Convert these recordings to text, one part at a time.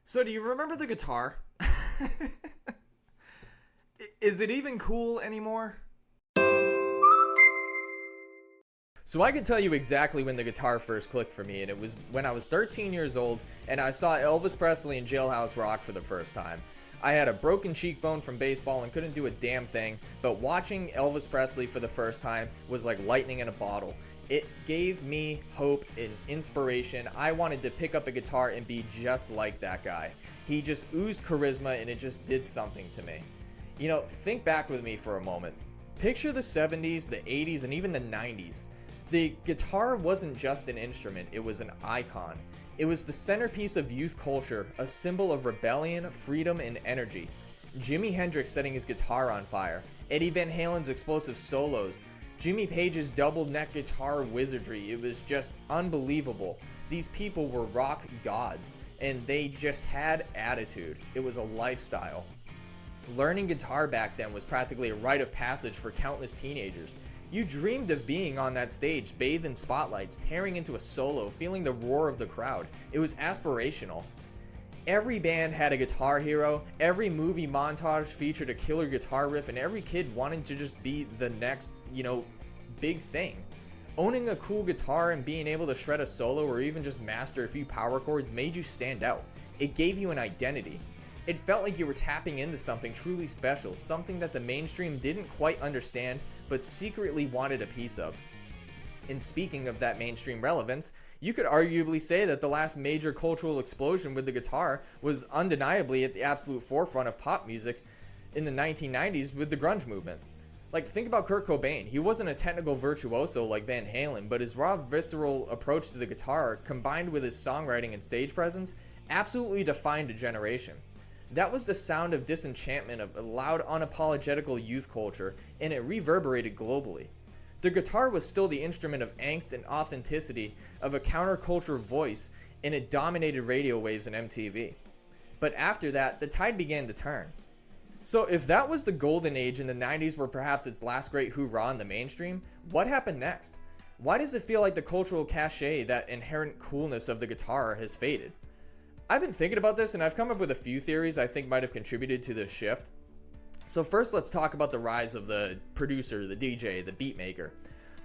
So do you remember the guitar? Is it even cool anymore? So I can tell you exactly when the guitar first clicked for me, and it was when I was 13 years old and I saw Elvis Presley and Jailhouse Rock for the first time. I had a broken cheekbone from baseball and couldn't do a damn thing, but watching Elvis Presley for the first time was like lightning in a bottle. It gave me hope and inspiration. I wanted to pick up a guitar and be just like that guy. He just oozed charisma and it just did something to me. You know, think back with me for a moment. Picture the 70s, the 80s, and even the 90s. The guitar wasn't just an instrument, it was an icon. It was the centerpiece of youth culture, a symbol of rebellion, freedom, and energy. Jimi Hendrix setting his guitar on fire, Eddie Van Halen's explosive solos, Jimmy Page's double neck guitar wizardry. It was just unbelievable. These people were rock gods, and they just had attitude. It was a lifestyle. Learning guitar back then was practically a rite of passage for countless teenagers. You dreamed of being on that stage, bathed in spotlights, tearing into a solo, feeling the roar of the crowd. It was aspirational. Every band had a guitar hero, every movie montage featured a killer guitar riff, and every kid wanted to just be the next, big thing. Owning a cool guitar and being able to shred a solo or even just master a few power chords made you stand out. It gave you an identity. It felt like you were tapping into something truly special, something that the mainstream didn't quite understand but secretly wanted a piece of. And speaking of that mainstream relevance, you could arguably say that the last major cultural explosion with the guitar was undeniably at the absolute forefront of pop music in the 1990s with the grunge movement. Like, think about Kurt Cobain. He wasn't a technical virtuoso like Van Halen, but his raw, visceral approach to the guitar, combined with his songwriting and stage presence, absolutely defined a generation. That was the sound of disenchantment of a loud, unapologetical youth culture, and it reverberated globally. The guitar was still the instrument of angst and authenticity of a counterculture voice, and it dominated radio waves and MTV. But after that, the tide began to turn. So if that was the golden age and the 90s were perhaps its last great hoorah in the mainstream, what happened next? Why does it feel like the cultural cachet, that inherent coolness of the guitar, has faded? I've been thinking about this and I've come up with a few theories I think might have contributed to this shift. So first, let's talk about the rise of the producer, the DJ, the beat maker.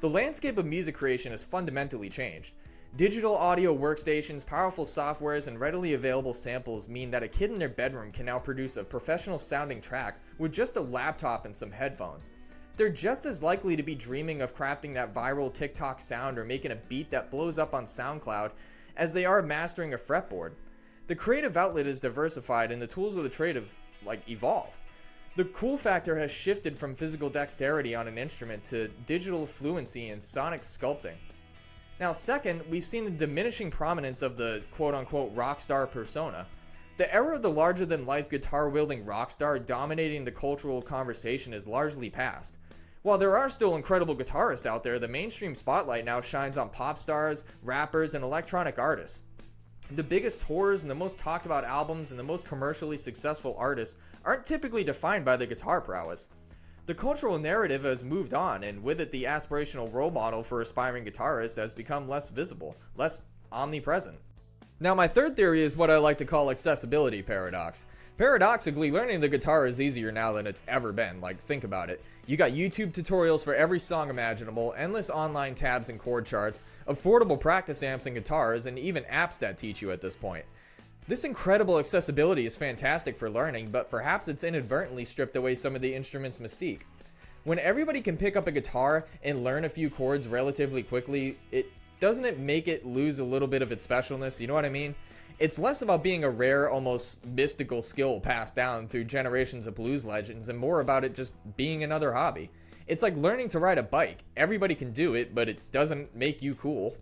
The landscape of music creation has fundamentally changed. Digital audio workstations, powerful softwares, and readily available samples mean that a kid in their bedroom can now produce a professional sounding track with just a laptop and some headphones. They're just as likely to be dreaming of crafting that viral TikTok sound or making a beat that blows up on SoundCloud as they are mastering a fretboard. The creative outlet is diversified and the tools of the trade have evolved. The cool factor has shifted from physical dexterity on an instrument to digital fluency and sonic sculpting. Now second, we've seen the diminishing prominence of the quote-unquote rock star persona. The era of the larger-than-life guitar-wielding rock star dominating the cultural conversation is largely past. While there are still incredible guitarists out there, the mainstream spotlight now shines on pop stars, rappers, and electronic artists. The biggest tours and the most talked about albums and the most commercially successful artists aren't typically defined by the guitar prowess. The cultural narrative has moved on, and with it the aspirational role model for aspiring guitarists has become less visible, less omnipresent. Now my third theory is what I like to call accessibility paradox. Paradoxically, learning the guitar is easier now than it's ever been. Think about it. You got YouTube tutorials for every song imaginable, endless online tabs and chord charts, affordable practice amps and guitars, and even apps that teach you at this point. This incredible accessibility is fantastic for learning, but perhaps it's inadvertently stripped away some of the instrument's mystique. When everybody can pick up a guitar and learn a few chords relatively quickly, doesn't it make it lose a little bit of its specialness? You know what I mean? It's less about being a rare, almost mystical skill passed down through generations of blues legends and more about it just being another hobby. It's like learning to ride a bike. Everybody can do it, but it doesn't make you cool.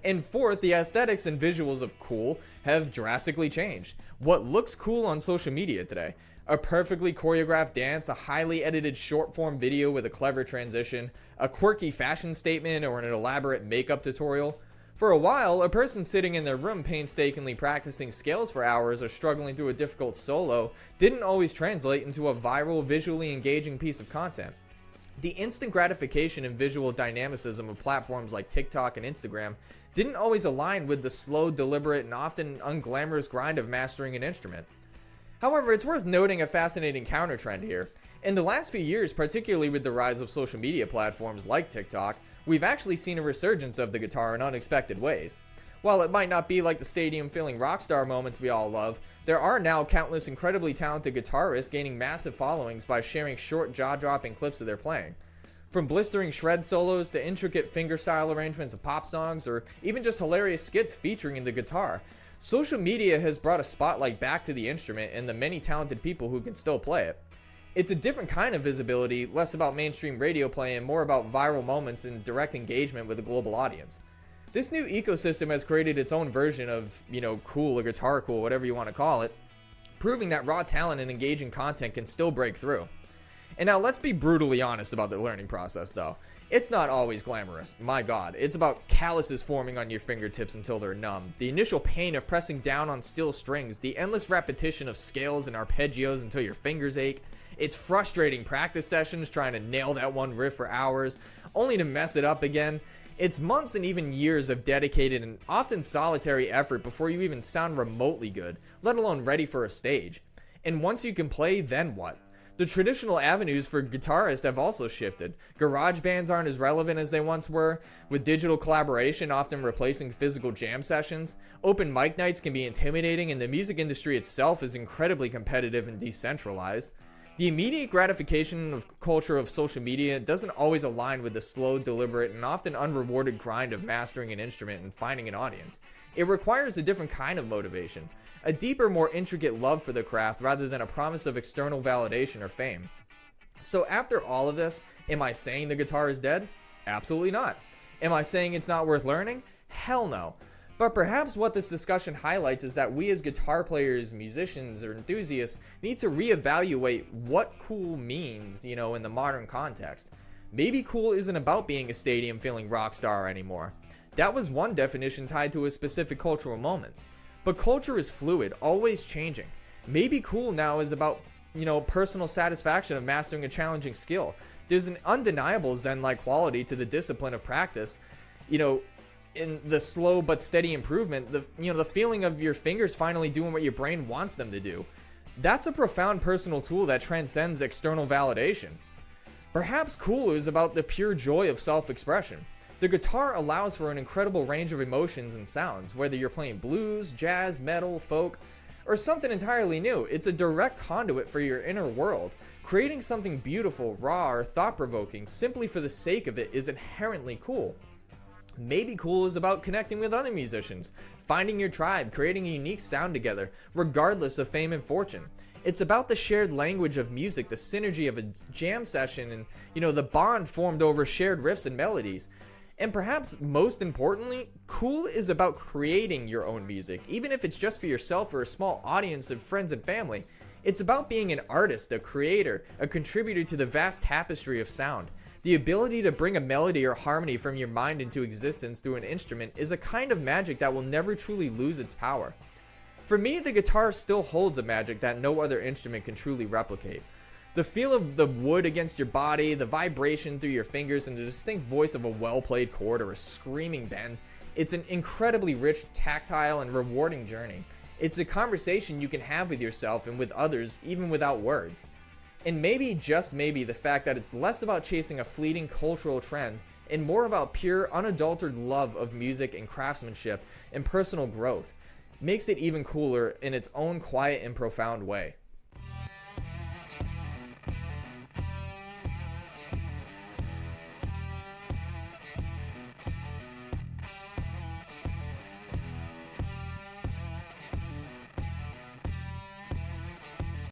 And fourth, the aesthetics and visuals of cool have drastically changed. What looks cool on social media today? A perfectly choreographed dance, a highly edited short form video with a clever transition, a quirky fashion statement, or an elaborate makeup tutorial. For a while, a person sitting in their room painstakingly practicing scales for hours or struggling through a difficult solo didn't always translate into a viral, visually engaging piece of content. The instant gratification and visual dynamicism of platforms like TikTok and Instagram didn't always align with the slow, deliberate, and often unglamorous grind of mastering an instrument. However, it's worth noting a fascinating counter-trend here. In the last few years, particularly with the rise of social media platforms like TikTok, we've actually seen a resurgence of the guitar in unexpected ways. While it might not be like the stadium-filling rock star moments we all love, there are now countless incredibly talented guitarists gaining massive followings by sharing short jaw-dropping clips of their playing. From blistering shred solos to intricate fingerstyle arrangements of pop songs, or even just hilarious skits featuring the guitar, social media has brought a spotlight back to the instrument and the many talented people who can still play it. It's a different kind of visibility, less about mainstream radio play and more about viral moments and direct engagement with a global audience. This new ecosystem has created its own version of, cool or guitar cool, whatever you want to call it, proving that raw talent and engaging content can still break through. And now let's be brutally honest about the learning process though. It's not always glamorous, my god. It's about calluses forming on your fingertips until they're numb, the initial pain of pressing down on steel strings, the endless repetition of scales and arpeggios until your fingers ache. It's frustrating practice sessions trying to nail that one riff for hours, only to mess it up again. It's months and even years of dedicated and often solitary effort before you even sound remotely good, let alone ready for a stage. And once you can play, then what? The traditional avenues for guitarists have also shifted. Garage bands aren't as relevant as they once were, with digital collaboration often replacing physical jam sessions. Open mic nights can be intimidating, and the music industry itself is incredibly competitive and decentralized. The immediate gratification of culture of social media doesn't always align with the slow, deliberate, and often unrewarded grind of mastering an instrument and finding an audience. It requires a different kind of motivation, a deeper, more intricate love for the craft rather than a promise of external validation or fame. So after all of this, am I saying the guitar is dead? Absolutely not. Am I saying it's not worth learning? Hell no. But perhaps what this discussion highlights is that we as guitar players, musicians, or enthusiasts need to reevaluate what cool means, in the modern context. Maybe cool isn't about being a stadium-filling rock star anymore. That was one definition tied to a specific cultural moment. But culture is fluid, always changing. Maybe cool now is about, personal satisfaction of mastering a challenging skill. There's an undeniable Zen-like quality to the discipline of practice, in the slow but steady improvement, the feeling of your fingers finally doing what your brain wants them to do. That's a profound personal tool that transcends external validation. Perhaps cool is about the pure joy of self-expression. The guitar allows for an incredible range of emotions and sounds, whether you're playing blues, jazz, metal, folk, or something entirely new. It's a direct conduit for your inner world. Creating something beautiful, raw, or thought-provoking simply for the sake of it is inherently cool. Maybe cool is about connecting with other musicians, finding your tribe, creating a unique sound together, regardless of fame and fortune. It's about the shared language of music, the synergy of a jam session, and the bond formed over shared riffs and melodies. And perhaps most importantly, cool is about creating your own music, even if it's just for yourself or a small audience of friends and family. It's about being an artist, a creator, a contributor to the vast tapestry of sound. The ability to bring a melody or harmony from your mind into existence through an instrument is a kind of magic that will never truly lose its power. For me, the guitar still holds a magic that no other instrument can truly replicate. The feel of the wood against your body, the vibration through your fingers, and the distinct voice of a well-played chord or a screaming bend, it's an incredibly rich, tactile, and rewarding journey. It's a conversation you can have with yourself and with others, even without words. And maybe, just maybe, the fact that it's less about chasing a fleeting cultural trend and more about pure, unadulterated love of music and craftsmanship and personal growth makes it even cooler in its own quiet and profound way.